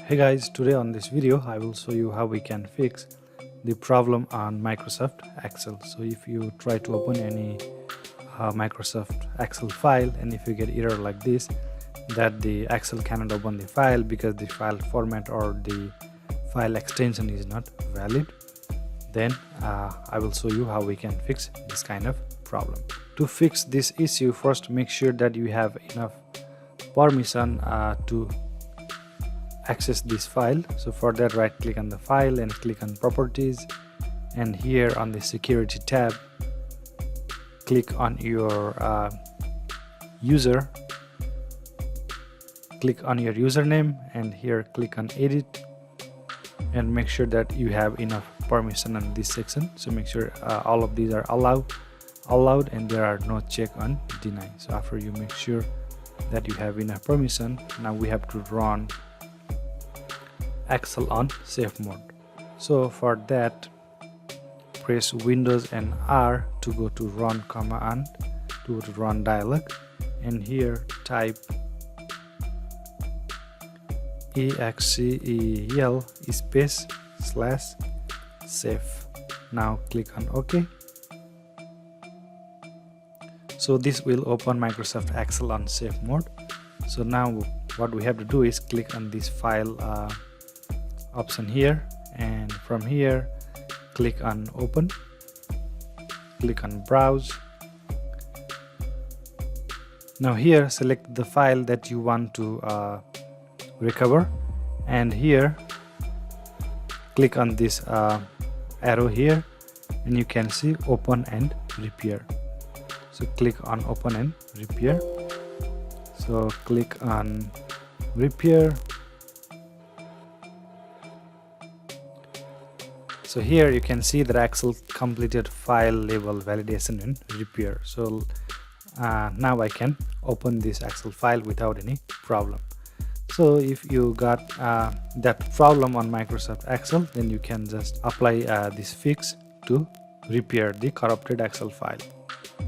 Hey guys, today on this video I will show you how we can fix the problem on Microsoft Excel. So if you try to open any Microsoft Excel file and if you get error like this, that the Excel cannot open the file because the file format or the file extension is not valid, then I will show you how we can fix this kind of problem. To fix this issue, first make sure that you have enough permission to access this file. So for that, right click on the file and click on properties, and here on the security tab click on your user, click on your username, and here click on edit and make sure that you have enough permission on this section. So make sure all of these are allowed and there are no check on deny. So after you make sure that you have enough permission, now we have to run Excel on safe mode. So for that, press Windows and R to go to run command, to go to run dialog, and here type excal space / safe. Now click on OK. So this will open Microsoft Excel on safe mode. So now what we have to do is click on this file option here, and from here click on open, click on browse. Now here select the file that you want to recover, and here click on this arrow here and you can see open and repair. So click on open and repair. So click on repair. So here you can see that Excel completed file label validation and repair. So now I can open this Excel file without any problem. So if you got that problem on Microsoft Excel, then you can just apply this fix to repair the corrupted Excel file.